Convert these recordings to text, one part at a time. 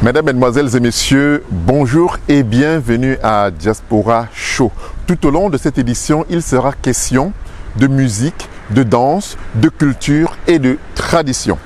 Mesdames, Mesdemoiselles et Messieurs, bonjour et bienvenue à Diaspora Show. Tout au long de cette édition, il sera question de musique, de danse, de culture et de tradition.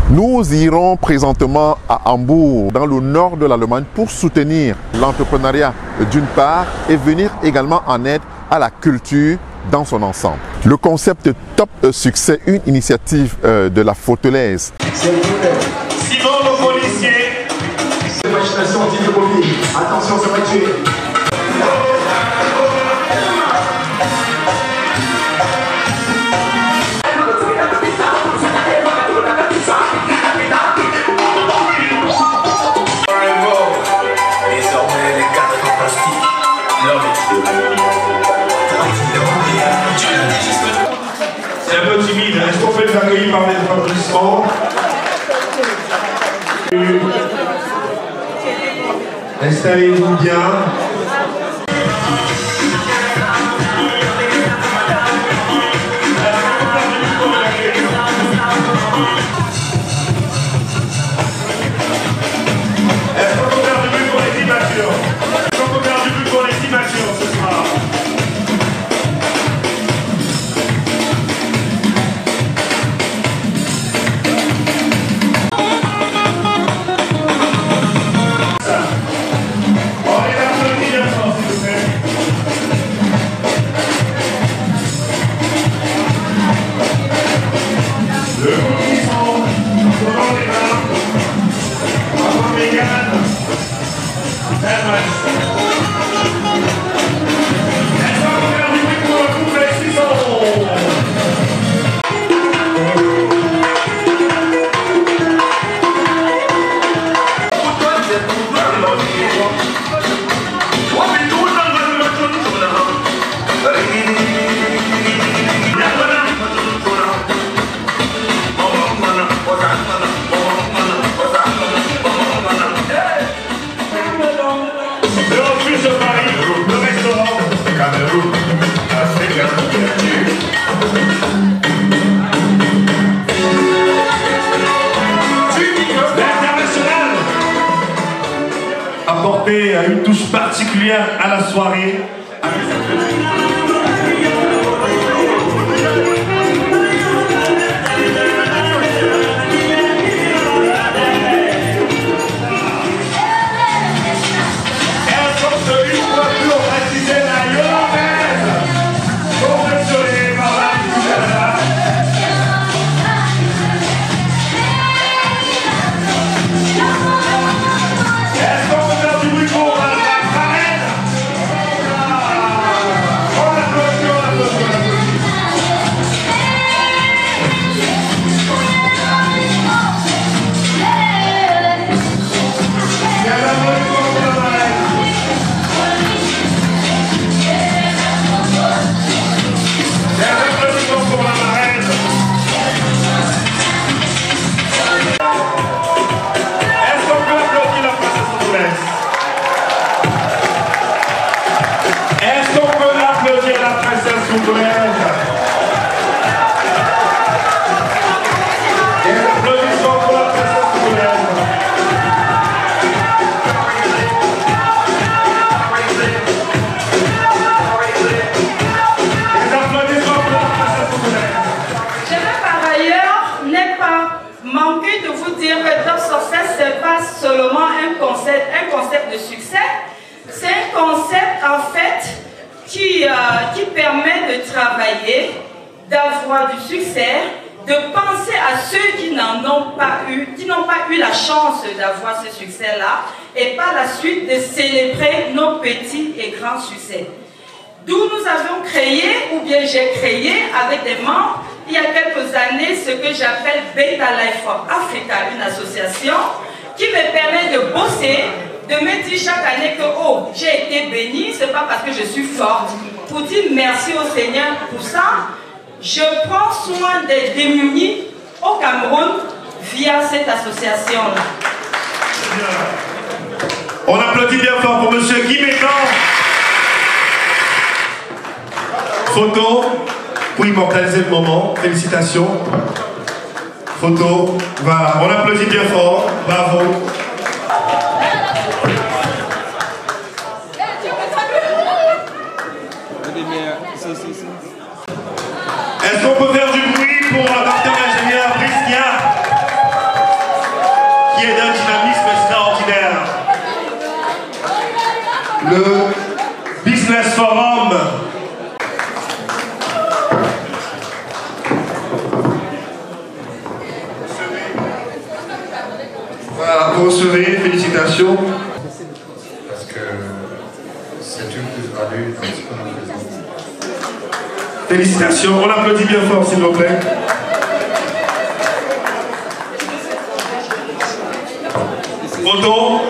Nous irons présentement à Hambourg, dans le nord de l'Allemagne, pour soutenir l'entrepreneuriat d'une part et venir également en aide à la culture dans son ensemble. Le concept Top Succès, une initiative de la Fautelaise. Simon le policier. Imagination anti-profil. Attention, ça va tuer. C'est un peu timide, est-ce qu'on peut les accueillir par des applaudissements? Installez-vous bien. Est-ce qu'on peut faire du bruit pour les immatures? Est-ce qu'on peut faire du bruit pour les immatures ce soir? Apporter une touche particulière à la soirée. Manquer de vous dire que Top Success, ce n'est pas seulement un concept de succès, c'est un concept en fait qui permet de travailler, d'avoir du succès, de penser à ceux qui n'ont pas eu la chance d'avoir ce succès-là et par la suite de célébrer nos petits et grands succès. d'où nous avions créé, ou bien j'ai créé avec des membres, il y a quelques années, ce que j'appelle Beta Life for Africa, une association qui me permet de bosser, de me dire chaque année que oh, j'ai été bénie, c'est pas parce que je suis forte. Pour dire merci au Seigneur pour ça, je prends soin des démunis au Cameroun via cette association-là. On applaudit bien fort pour monsieur Guy Mécan. Photo pour immortaliser le moment. Félicitations. Photo. Voilà. On applaudit bien fort. Bravo. Est-ce qu'on peut faire du bruit pour le docteur ingénieur Brisnia, qui est d'un dynamisme extraordinaire? Le Business Forum. Voilà, vous recevez, félicitations. Parce que c'est une plus-value dans ce que nous faisons. Félicitations, on applaudit bien fort s'il vous plaît. Photo.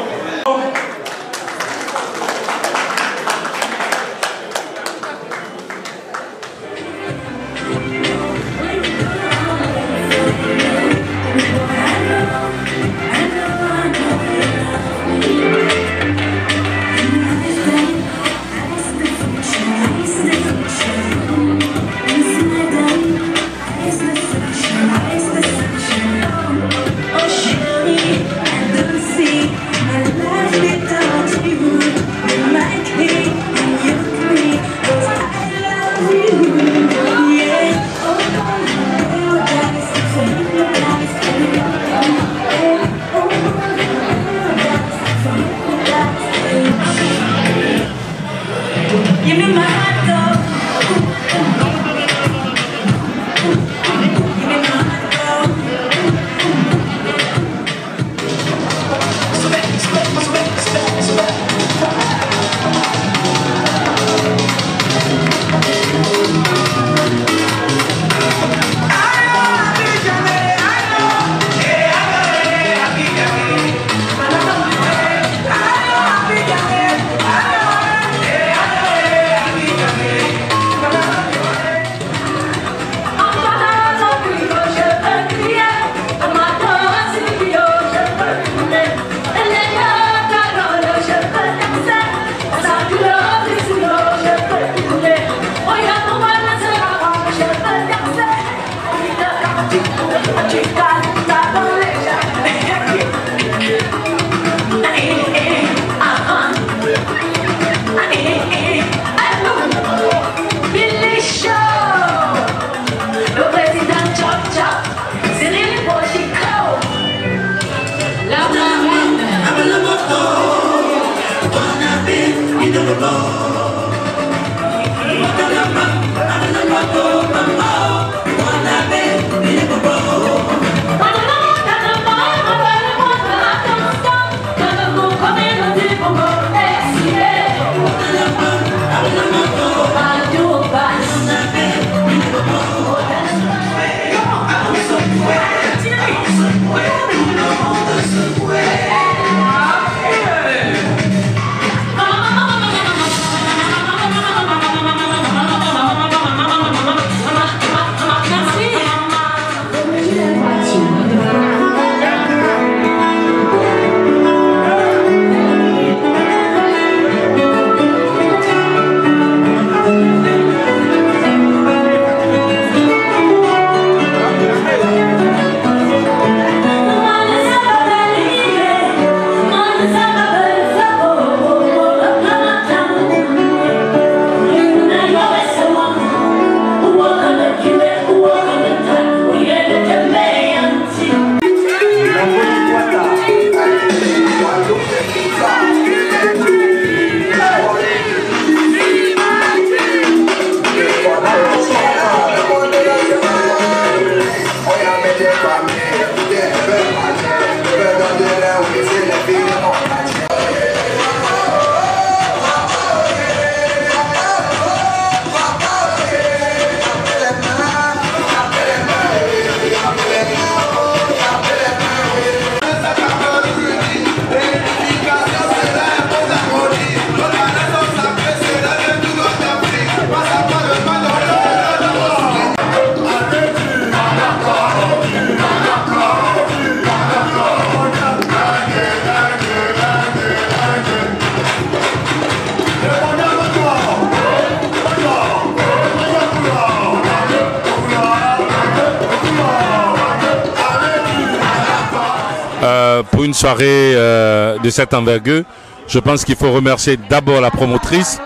pour une soirée de cette envergure. Je pense qu'il faut remercier d'abord la promotrice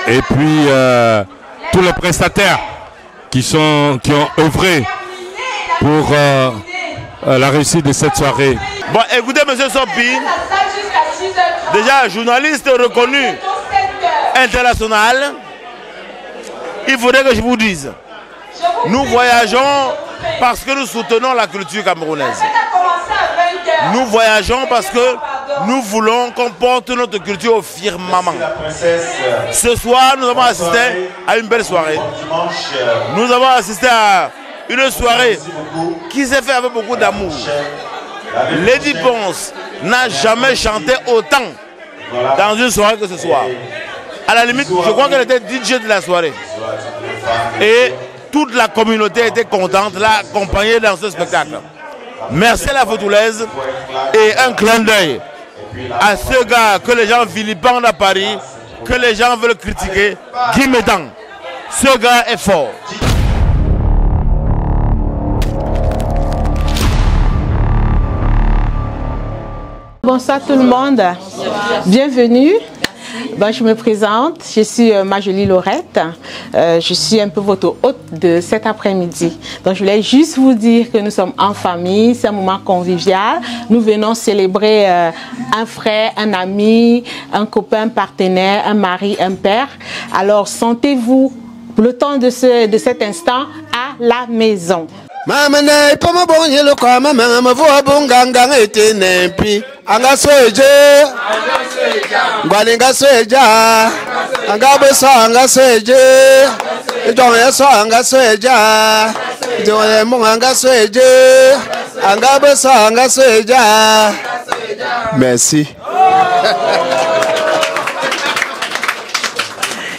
et puis tous les prestataires qui ont œuvré pour la réussite de cette soirée. Bon, écoutez, monsieur Sopi, déjà journaliste reconnu international, il faudrait que je vous dise, nous voyageons parce que nous soutenons la culture camerounaise. Nous voyageons parce que nous voulons qu'on porte notre culture au firmament. Ce soir, nous avons assisté à une belle soirée. Nous avons assisté à une soirée qui s'est faite avec beaucoup d'amour. Lady Ponce n'a jamais chanté autant dans une soirée que ce soir. À la limite, je crois qu'elle était DJ de la soirée. Et toute la communauté était contente, l'a accompagnée dans ce spectacle. Merci à la Fautoulaise et un clin d'œil à ce gars que les gens vilipendent à Paris, que les gens veulent critiquer, Guy Médan. Ce gars est fort. Bonsoir tout le monde, bienvenue. Ben, je me présente, je suis Majolie Laurette, je suis un peu votre hôte de cet après-midi. Donc je voulais juste vous dire que nous sommes en famille, c'est un moment convivial. Nous venons célébrer un frère, un ami, un copain, un partenaire, un mari, un père. Alors sentez-vous pour le temps de cet instant à la maison. Mama na ipama bonye lo kwa mama mavua bunganga ngete nempi anga soje ngwalinga soja anga beso anga soje ijonye so anga soja ijonye munganga soje anga beso anga soja. Merci.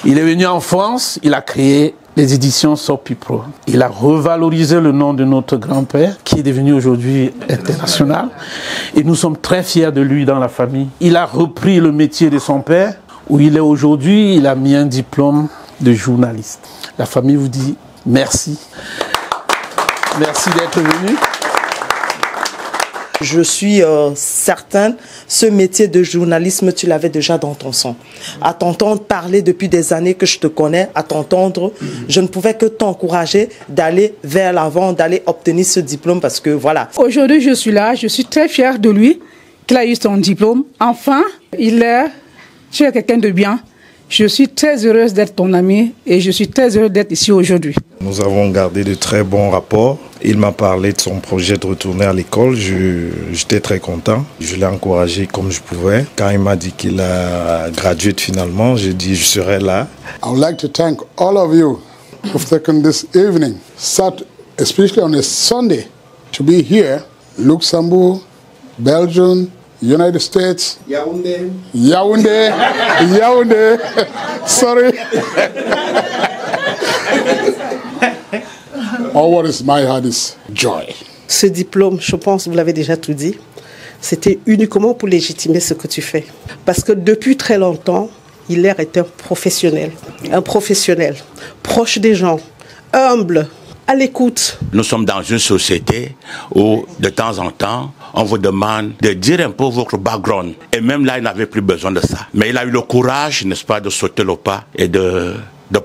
Il est venu en France, il a créé les éditions Sopi Pro. Il a revalorisé le nom de notre grand-père, qui est devenu aujourd'hui international. Et nous sommes très fiers de lui dans la famille. Il a repris le métier de son père, où il est aujourd'hui. Il a mis un diplôme de journaliste. La famille vous dit merci. Merci d'être venu. Je suis certaine, ce métier de journalisme, tu l'avais déjà dans ton sang. À t'entendre parler depuis des années que je te connais, à t'entendre, je ne pouvais que t'encourager d'aller vers l'avant, d'aller obtenir ce diplôme parce que voilà. Aujourd'hui, je suis là, je suis très fière de lui, qu'il a eu son diplôme. Enfin, tu es quelqu'un de bien. Je suis très heureuse d'être ton ami et je suis très heureuse d'être ici aujourd'hui. Nous avons gardé de très bons rapports. Il m'a parlé de son projet de retourner à l'école. J'étais très content. Je l'ai encouragé comme je pouvais. Quand il m'a dit qu'il a gradué finalement, j'ai dit je serai là. I would like to thank all of you for taking this evening, especially on a Sunday, to be here. Luxembourg, Belgium, United States, Yaoundé, sorry. All what is my heart is joy. Ce diplôme, je pense, vous l'avez déjà tout dit, c'était uniquement pour légitimer ce que tu fais. Parce que depuis très longtemps, Hilaire est un professionnel, proche des gens, humble, à l'écoute. Nous sommes dans une société où, de temps en temps, on vous demande de dire un peu votre background. Et même là, il n'avait plus besoin de ça. Mais il a eu le courage, n'est-ce pas, de sauter le pas et de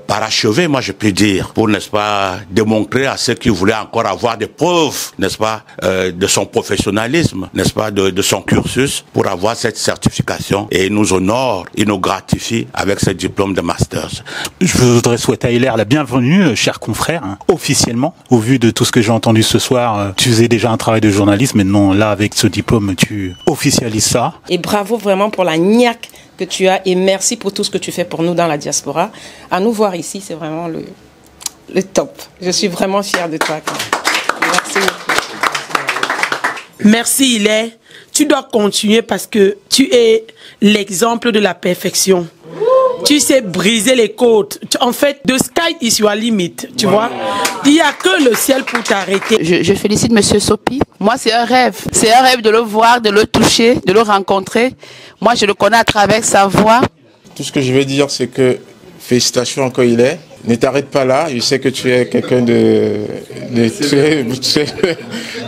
parachever, moi je peux dire, pour, n'est-ce pas, démontrer à ceux qui voulaient encore avoir des preuves, n'est-ce pas, de son professionnalisme, n'est-ce pas, de son cursus, pour avoir cette certification. Et il nous honore, il nous gratifie avec ce diplôme de Masters. Je voudrais souhaiter à Hilaire la bienvenue, cher confrère, hein, officiellement. Au vu de tout ce que j'ai entendu ce soir, tu faisais déjà un travail de journaliste, mais non, là, avec ce diplôme, tu officialises ça. Et bravo vraiment pour la niaque que tu as et merci pour tout ce que tu fais pour nous dans la diaspora. À nous voir ici, c'est vraiment le top. Je suis vraiment fière de toi. Merci. Merci Hilaire. Tu dois continuer parce que tu es l'exemple de la perfection. Tu sais briser les côtes. En fait, the sky is your limit, tu vois. Il n'y a que le ciel pour t'arrêter. Je félicite Monsieur Sopi. Moi, c'est un rêve. C'est un rêve de le voir, de le toucher, de le rencontrer. Moi, je le connais à travers sa voix. Tout ce que je veux dire, c'est que félicitations encore Hilaire. ne t'arrête pas là. Je sais que tu es quelqu'un de très...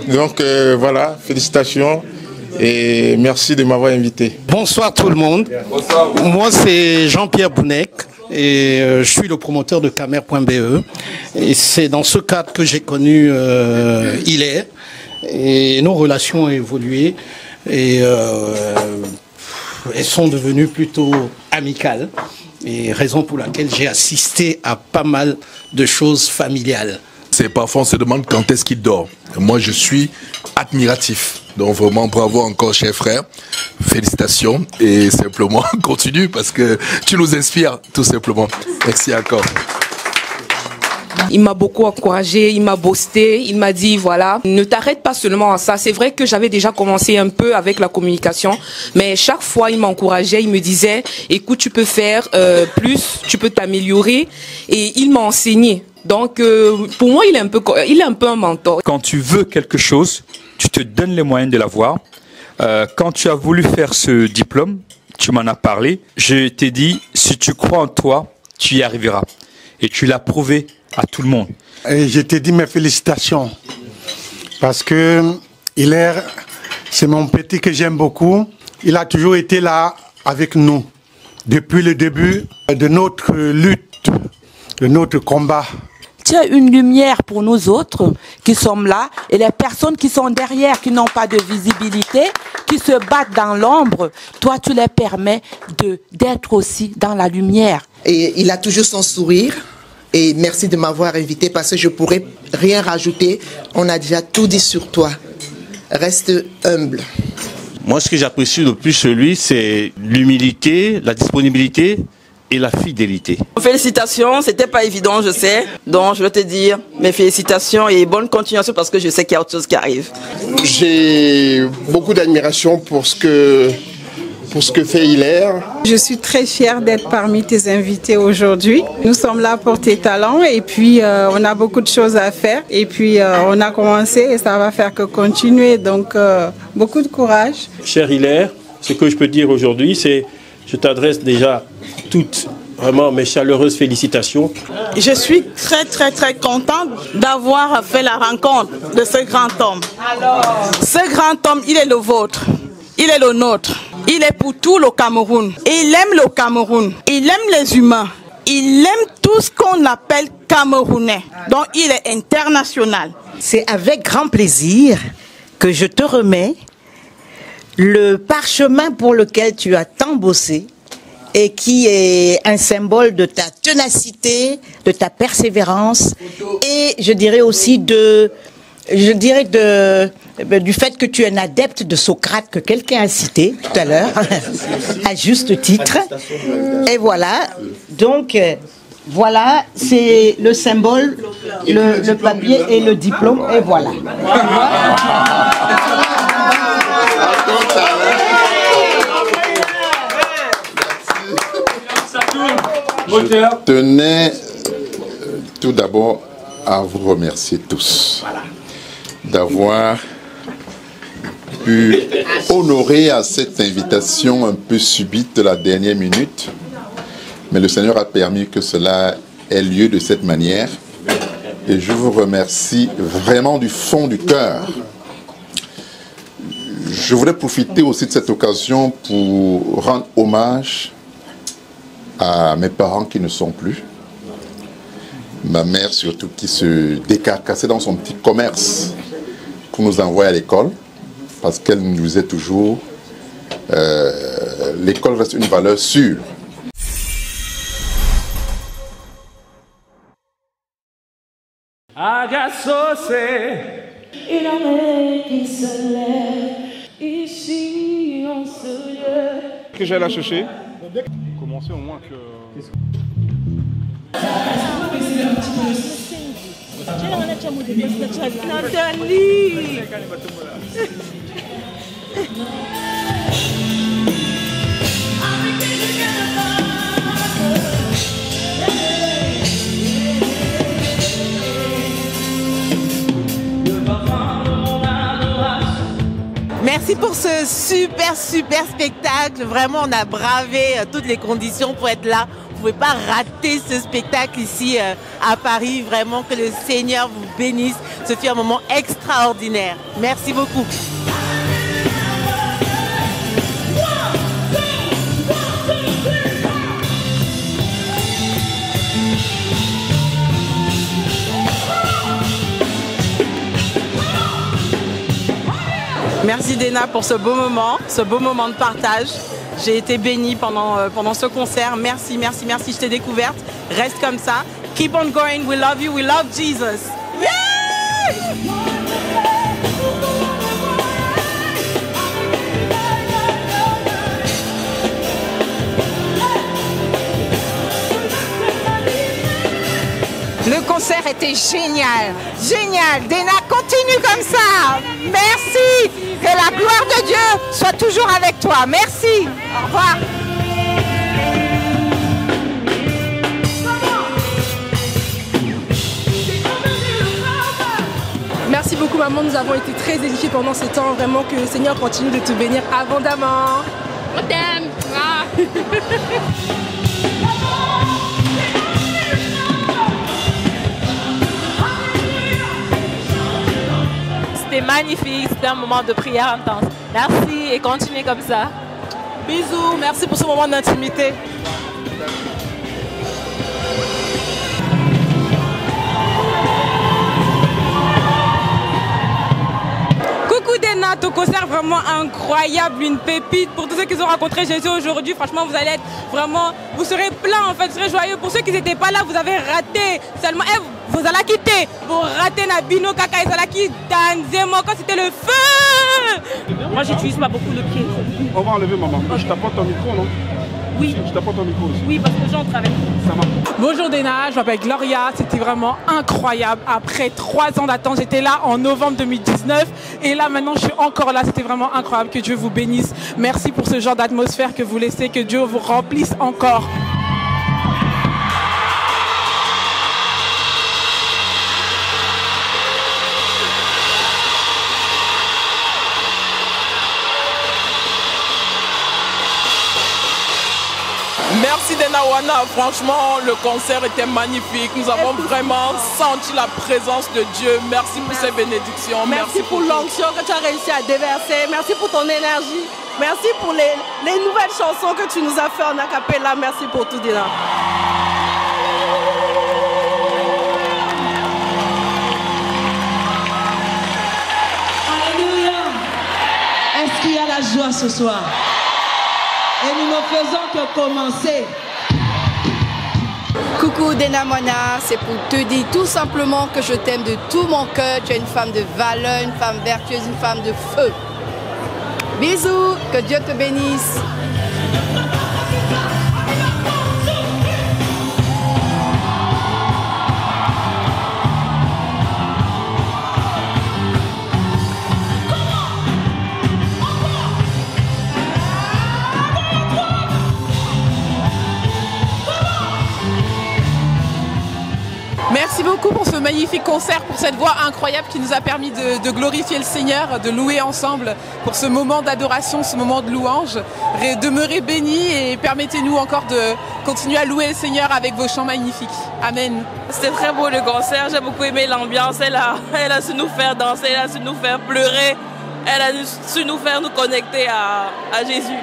Donc voilà, félicitations et merci de m'avoir invité. Bonsoir tout le monde. Bonsoir. Moi c'est Jean-Pierre Bounec et je suis le promoteur de Camer.be. Et c'est dans ce cadre que j'ai connu Hilaire et nos relations ont évolué et elles sont devenues plutôt amicales. Et raison pour laquelle j'ai assisté à pas mal de choses familiales. C'est parfois on se demande quand est-ce qu'il dort. Moi je suis admiratif. Donc vraiment bravo encore cher frère. Félicitations et simplement continue parce que tu nous inspires tout simplement. Merci encore. Il m'a beaucoup encouragé, il m'a boosté, il m'a dit voilà, ne t'arrête pas seulement à ça. C'est vrai que j'avais déjà commencé un peu avec la communication, mais chaque fois il m'encourageait, il me disait écoute, tu peux faire plus, tu peux t'améliorer, et il m'a enseigné. Donc pour moi il est un peu un mentor. Quand tu veux quelque chose, tu te donnes les moyens de l'avoir. Quand tu as voulu faire ce diplôme, tu m'en as parlé, je t'ai dit si tu crois en toi, tu y arriveras. Et tu l'as prouvé à tout le monde. Et je t'ai dit mes félicitations parce que Hilaire, c'est mon petit que j'aime beaucoup. Il a toujours été là avec nous depuis le début de notre lutte, de notre combat. Tu es une lumière pour nous autres qui sommes là et les personnes qui sont derrière, qui n'ont pas de visibilité, qui se battent dans l'ombre. Toi, tu les permets d'être aussi dans la lumière. Et il a toujours son sourire. Et merci de m'avoir invité parce que je pourrais rien rajouter. On a déjà tout dit sur toi. Reste humble. Moi, ce que j'apprécie le plus chez lui, c'est l'humilité, la disponibilité et la fidélité. Félicitations, c'était pas évident, je sais. Donc, je veux te dire mes félicitations et bonne continuation parce que je sais qu'il y a autre chose qui arrive. J'ai beaucoup d'admiration pour ce que fait Hilaire. Je suis très fière d'être parmi tes invités aujourd'hui. Nous sommes là pour tes talents et puis on a beaucoup de choses à faire. Et puis on a commencé et ça va faire que continuer. Donc beaucoup de courage. Cher Hilaire, ce que je peux dire aujourd'hui, c'est je t'adresse déjà toutes vraiment mes chaleureuses félicitations. Je suis très contente d'avoir fait la rencontre de ce grand homme. Ce grand homme, il est le vôtre. Il est le nôtre. Il est pour tout le Cameroun. Il aime le Cameroun. Il aime les humains. Il aime tout ce qu'on appelle camerounais. Donc il est international. C'est avec grand plaisir que je te remets le parchemin pour lequel tu as tant bossé et qui est un symbole de ta ténacité, de ta persévérance et je dirais aussi du fait que tu es un adepte de Socrate que quelqu'un a cité tout à l'heure, à juste titre. Et voilà, donc voilà, c'est le symbole, le papier et le diplôme, et voilà. Je tenais tout d'abord à vous remercier tous d'avoir pu honorer à cette invitation un peu subite de la dernière minute. Mais le Seigneur a permis que cela ait lieu de cette manière. Et je vous remercie vraiment du fond du cœur. Je voudrais profiter aussi de cette occasion pour rendre hommage à mes parents qui ne sont plus. Ma mère surtout qui se décarcassait dans son petit commerce pour nous envoyer à l'école parce qu'elle nous disait toujours l'école reste une valeur sûre. Une armée qui se lève, ici on se lève. Que j'allais la chercher. Commencer au moins que... Nathalie. Merci pour ce super spectacle. Vraiment, on a bravé toutes les conditions pour être là. Vous ne pouvez pas rater ce spectacle ici à Paris. Vraiment, que le Seigneur vous bénisse. Ce fut un moment extraordinaire. Merci beaucoup. Merci Dena pour ce beau moment de partage. J'ai été bénie pendant ce concert. Merci, je t'ai découverte. Reste comme ça. Keep on going, we love you, we love Jesus. Yeah! Le concert était génial, génial. Dena, continue comme ça. Merci. Que la gloire de Dieu soit toujours avec toi. Merci. Au revoir. Merci beaucoup maman, nous avons été très édifiés pendant ce temps. Vraiment que le Seigneur continue de te bénir abondamment. On t'aime. C'était magnifique, c'était un moment de prière intense. Merci et continuez comme ça. Bisous, merci pour ce moment d'intimité. Coucou Dena, ton concert vraiment incroyable, une pépite. Pour tous ceux qui ont rencontré Jésus aujourd'hui, franchement vous allez être vraiment, vous serez plein en fait, vous serez joyeux. Pour ceux qui n'étaient pas là, vous avez raté. Seulement, vous allez quitter pour rater Nabino Kaka et Salaki Danzemo quand c'était le feu. Moi j'utilise pas beaucoup le pied. On va enlever maman. Je t'apporte ton micro, non? Oui. Je t'apporte ton micro aussi. Oui, parce que j'entre avec. Ça marche. Bonjour Dena, je m'appelle Gloria, c'était vraiment incroyable. Après 3 ans d'attente, j'étais là en novembre 2019 et là maintenant je suis encore là, c'était vraiment incroyable. Que Dieu vous bénisse. Merci pour ce genre d'atmosphère que vous laissez, que Dieu vous remplisse encore. Merci Dena Wana, franchement le concert était magnifique, nous avons vraiment senti la présence de Dieu. Merci pour ces bénédictions. Merci pour l'onction que tu as réussi à déverser, merci pour ton énergie, merci pour les nouvelles chansons que tu nous as fait en a cappella, merci pour tout Dena. Alléluia. Est-ce qu'il y a la joie ce soir? Et nous ne faisons que commencer. Coucou Dena Mwana, c'est pour te dire tout simplement que je t'aime de tout mon cœur. Tu es une femme de valeur, une femme vertueuse, une femme de feu. Bisous, que Dieu te bénisse. Merci beaucoup pour ce magnifique concert, pour cette voix incroyable qui nous a permis de glorifier le Seigneur, de louer ensemble pour ce moment d'adoration, ce moment de louange. Demeurez bénis et permettez-nous encore de continuer à louer le Seigneur avec vos chants magnifiques. Amen. C'était très beau le concert, j'ai beaucoup aimé l'ambiance, elle a su nous faire danser, elle a su nous faire pleurer, elle a su nous faire nous connecter à Jésus.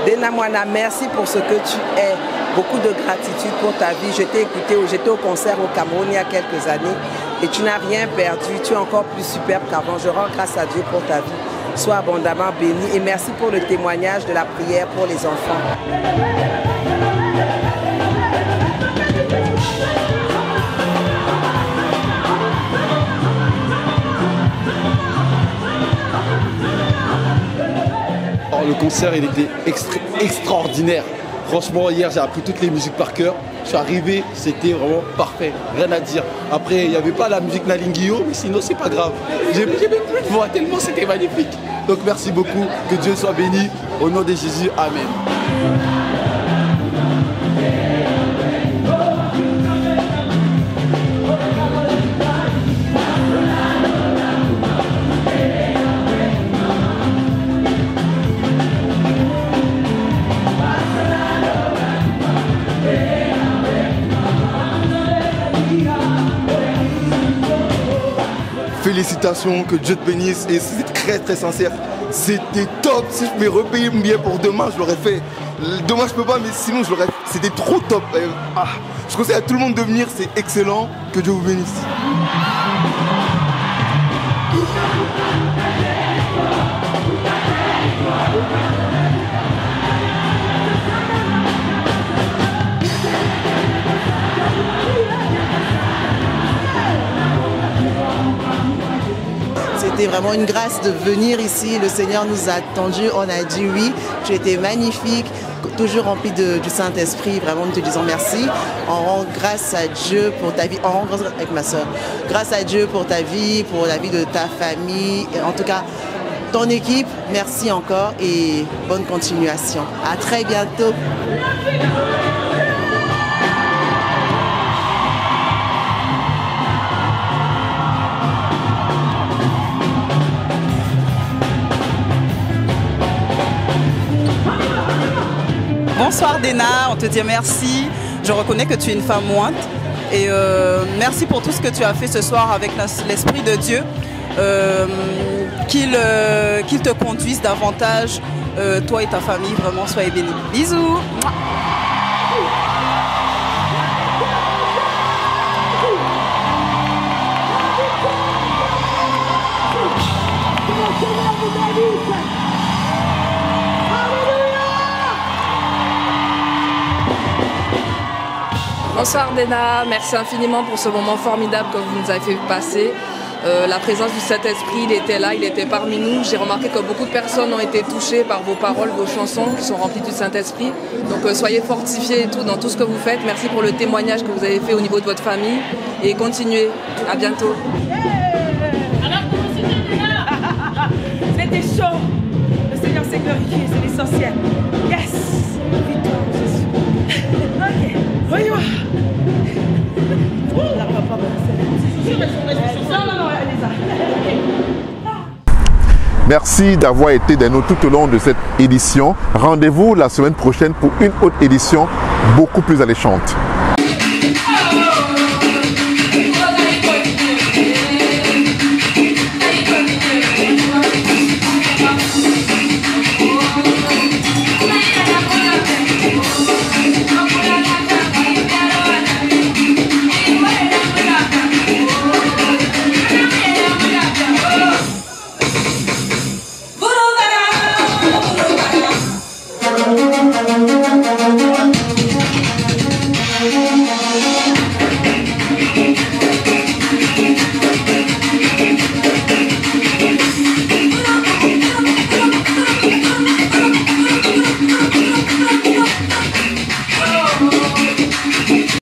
Dena Mwana, merci pour ce que tu es. Beaucoup de gratitude pour ta vie. Je t'ai écouté, j'étais au concert au Cameroun il y a quelques années et tu n'as rien perdu. Tu es encore plus superbe qu'avant. Je rends grâce à Dieu pour ta vie. Sois abondamment béni et merci pour le témoignage de la prière pour les enfants. Le concert il était extraordinaire. Franchement hier j'ai appris toutes les musiques par cœur. Je suis arrivé, c'était vraiment parfait, rien à dire. Après, il n'y avait pas la musique Nalingio, mais sinon, c'est pas grave. J'ai même plus de voix, tellement c'était magnifique. Donc, merci beaucoup, que Dieu soit béni. Au nom de Jésus, amen. Félicitations, que Dieu te bénisse et c'est très très sincère. C'était top, si je pouvais repayer mon billet pour demain, je l'aurais fait. Demain je peux pas, mais sinon je l'aurais fait. C'était trop top. Je conseille à tout le monde de venir, c'est excellent. Que Dieu vous bénisse. C'était vraiment une grâce de venir ici. Le Seigneur nous a attendus, on a dit oui. Tu étais magnifique, toujours rempli du Saint-Esprit. Vraiment, nous te disons merci. On rend grâce à Dieu pour ta vie. On rend grâce avec ma soeur. Grâce à Dieu pour ta vie, pour la vie de ta famille. Et en tout cas, ton équipe, merci encore et bonne continuation. À très bientôt. Bonsoir Dena, on te dit merci. Je reconnais que tu es une femme mointe. Et merci pour tout ce que tu as fait ce soir avec l'Esprit de Dieu. Qu'il te conduise davantage, toi et ta famille. Vraiment, soyez bénis. Bisous. Bonsoir Dena, merci infiniment pour ce moment formidable que vous nous avez fait passer. La présence du Saint-Esprit, il était là, il était parmi nous. J'ai remarqué que beaucoup de personnes ont été touchées par vos paroles, vos chansons qui sont remplies du Saint-Esprit. Donc soyez fortifiés et tout dans tout ce que vous faites. Merci pour le témoignage que vous avez fait au niveau de votre famille et continuez. À bientôt. C'était chaud. Le Seigneur s'est glorifié, c'est l'essentiel. Yes. Victoire, Jésus. Ok. Voyons. Merci d'avoir été des nôtres tout au long de cette édition. Rendez-vous la semaine prochaine pour une autre édition beaucoup plus alléchante. Thank you.